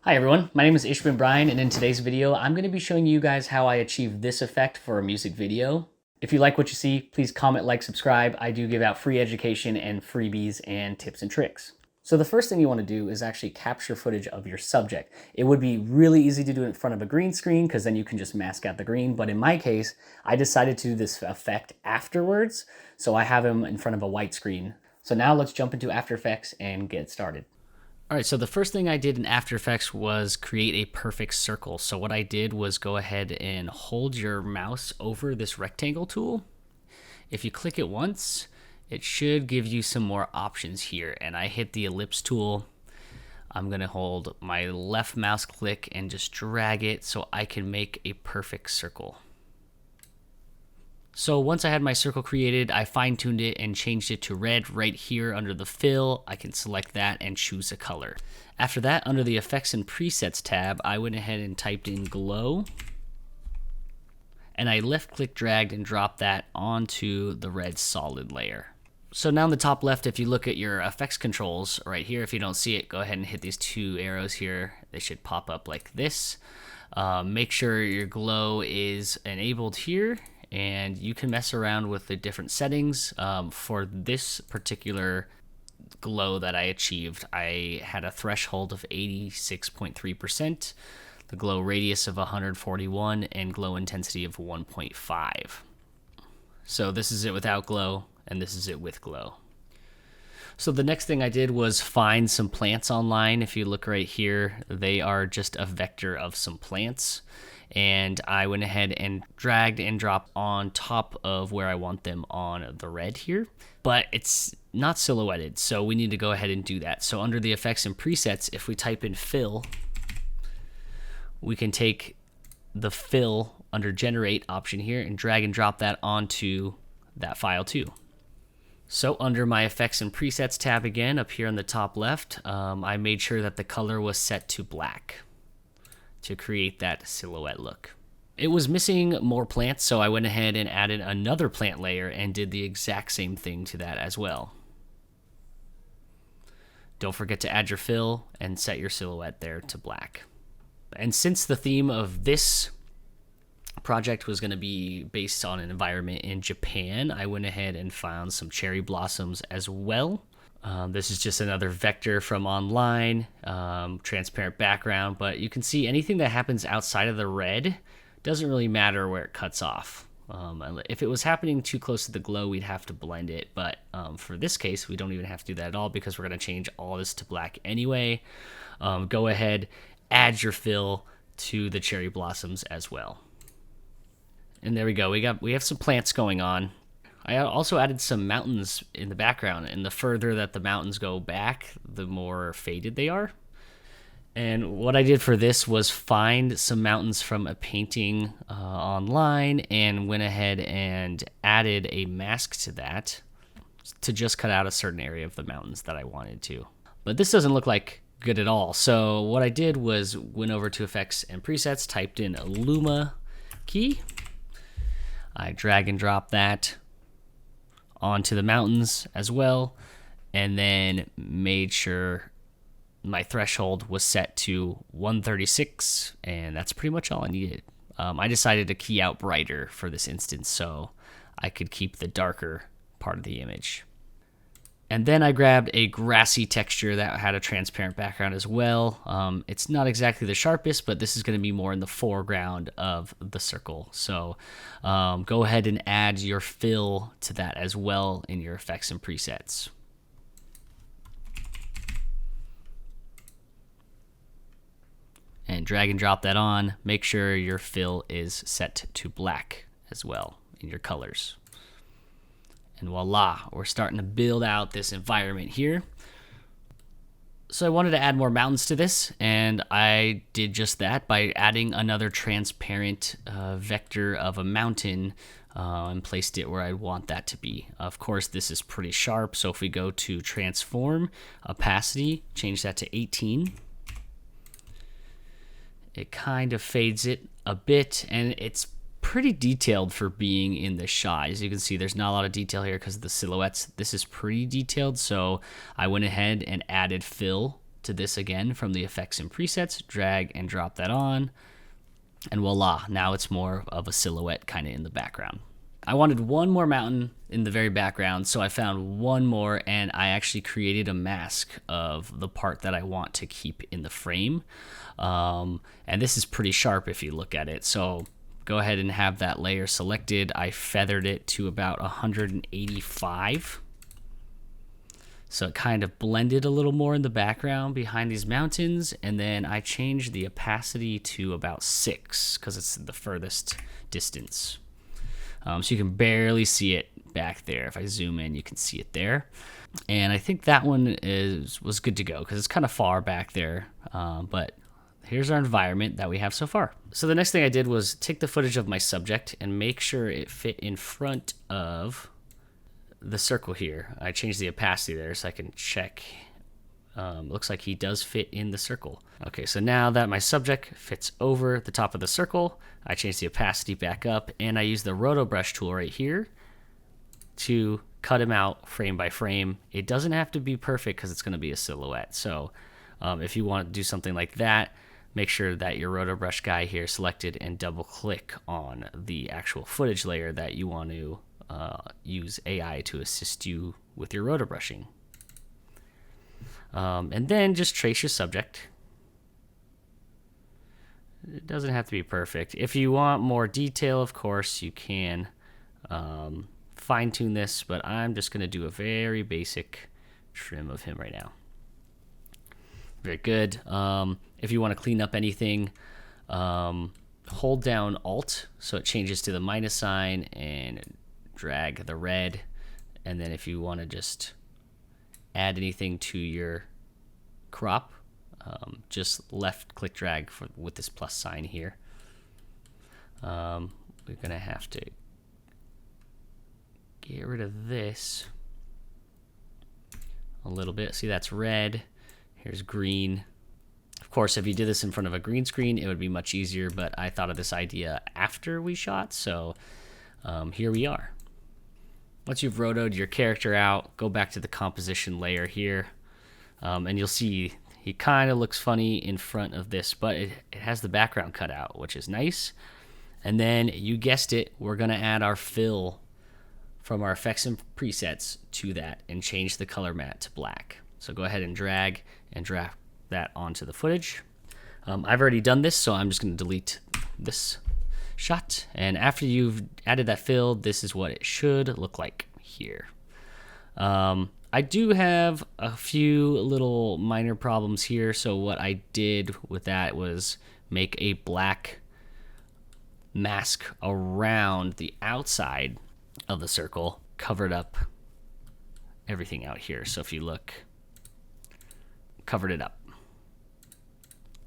Hi everyone, my name is Ishbin Brian, and in today's video, I'm going to be showing you guys how I achieve this effect for a music video. If you like what you see, please comment, like, subscribe. I do give out free education and freebies and tips and tricks. So the first thing you want to do is actually capture footage of your subject. It would be really easy to do it in front of a green screen because then you can just mask out the green. But in my case, I decided to do this effect afterwards. So I have him in front of a white screen. So now let's jump into After Effects and get started. All right, so the first thing I did in After Effects was create a perfect circle. So what I did was go ahead and hold your mouse over this rectangle tool. If you click it once, it should give you some more options here. And I hit the ellipse tool. I'm gonna hold my left mouse click and just drag it so I can make a perfect circle. So once I had my circle created, I fine-tuned it and changed it to red right here under the fill. I can select that and choose a color. After that, under the Effects and Presets tab, I went ahead and typed in Glow. And I left-click, dragged, and dropped that onto the red solid layer. So now in the top left, if you look at your effects controls right here, if you don't see it, go ahead and hit these two arrows here. They should pop up like this. Make sure your glow is enabled here. And you can mess around with the different settings. For this particular glow that I achieved, I had a threshold of 86.3%, the glow radius of 141, and glow intensity of 1.5. So this is it without glow, and this is it with glow. So the next thing I did was find some plants online. If you look right here, they are just a vector of some plants. And I went ahead and dragged and dropped on top of where I want them on the red here. But it's not silhouetted, so we need to go ahead and do that. So under the Effects and Presets, if we type in Fill, we can take the Fill under Generate option here and drag and drop that onto that file too. So under my Effects and Presets tab again, up here on the top left, I made sure that the color was set to black to create that silhouette look. It was missing more plants, so I went ahead and added another plant layer and did the exact same thing to that as well. Don't forget to add your fill and set your silhouette there to black. And since the theme of this project was going to be based on an environment in Japan, I went ahead and found some cherry blossoms as well. This is just another vector from online, transparent background, but you can see anything that happens outside of the red doesn't really matter where it cuts off. If it was happening too close to the glow, we'd have to blend it, but for this case, we don't even have to do that at all because we're going to change all this to black anyway. Go ahead, add your fill to the cherry blossoms as well. And there we go, we have some plants going on. I also added some mountains in the background, and the further that the mountains go back, the more faded they are. And what I did for this was find some mountains from a painting online and went ahead and added a mask to that to just cut out a certain area of the mountains that I wanted to. But this doesn't look like good at all. So what I did was went over to Effects and Presets, typed in a Luma key. I drag and drop that onto the mountains as well, and then made sure my threshold was set to 136, and that's pretty much all I needed. I decided to key out brighter for this instance so I could keep the darker part of the image. And then I grabbed a grassy texture that had a transparent background as well. It's not exactly the sharpest, but this is going to be more in the foreground of the circle. So go ahead and add your fill to that as well in your Effects and Presets. And drag and drop that on. Make sure your fill is set to black as well in your colors. And voila, we're starting to build out this environment here. So I wanted to add more mountains to this, and I did just that by adding another transparent vector of a mountain and placed it where I want that to be. Of course, this is pretty sharp, so if we go to Transform, Opacity, change that to 18. It kind of fades it a bit, and it's pretty detailed for being in the shot. As you can see, there's not a lot of detail here because of the silhouettes. This is pretty detailed, so I went ahead and added fill to this again from the effects and presets, drag and drop that on, and voila, now it's more of a silhouette kind of in the background. I wanted one more mountain in the very background, so I found one more, and I actually created a mask of the part that I want to keep in the frame. And this is pretty sharp if you look at it, so go ahead and have that layer selected. I feathered it to about 185. So it kind of blended a little more in the background behind these mountains, and then I changed the opacity to about 6 because it's the furthest distance. So you can barely see it back there. If I zoom in, you can see it there. And I think that one was good to go because it's kind of far back there. But here's our environment that we have so far. So the next thing I did was take the footage of my subject and make sure it fit in front of the circle here. I changed the opacity there so I can check. Looks like he does fit in the circle. Okay, so now that my subject fits over the top of the circle, I changed the opacity back up, and I use the roto brush tool right here to cut him out frame by frame. It doesn't have to be perfect because it's going to be a silhouette. So if you want to do something like that, make sure that your roto brush guy here selected and double click on the actual footage layer that you want to use AI to assist you with your roto brushing. And then just trace your subject. It doesn't have to be perfect. If you want more detail, of course, you can fine tune this, but I'm just going to do a very basic trim of him right now. Very good. If you want to clean up anything, hold down Alt so it changes to the minus sign and drag the red. And then if you want to just add anything to your crop, just left click drag with this plus sign here. We're gonna have to get rid of this a little bit. See, that's red. Here's green. Of course, if you did this in front of a green screen, it would be much easier, but I thought of this idea after we shot, so here we are. Once you've rotoed your character out, go back to the composition layer here, and you'll see he kind of looks funny in front of this, but it has the background cut out, which is nice. And then you guessed it, we're gonna add our fill from our effects and presets to that and change the color matte to black. So go ahead and drag that onto the footage. I've already done this, so I'm just gonna delete this shot. And after you've added that fill, this is what it should look like here. I do have a few little minor problems here. So what I did with that was make a black mask around the outside of the circle, covered up everything out here. So if you look, covered it up.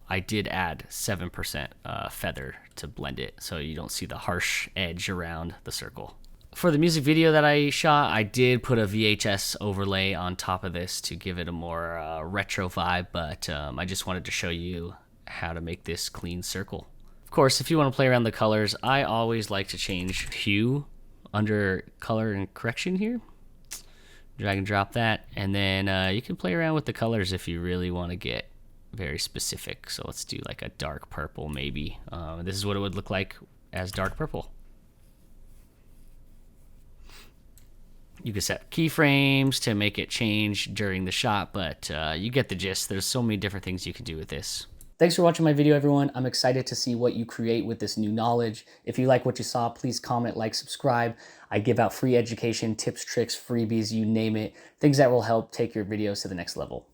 I did add 7% feather to blend it so you don't see the harsh edge around the circle. For the music video that I shot, I did put a VHS overlay on top of this to give it a more retro vibe, but I just wanted to show you how to make this clean circle. Of course, if you want to play around the colors, I always like to change hue under color and correction here. Drag and drop that, and then you can play around with the colors if you really want to get very specific. So let's do like a dark purple maybe. This is what it would look like as dark purple. You can set keyframes to make it change during the shot, but you get the gist. There's so many different things you can do with this. Thanks for watching my video, everyone. I'm excited to see what you create with this new knowledge. If you like what you saw, please comment, like, subscribe. I give out free education, tips, tricks, freebies, you name it, things that will help take your videos to the next level.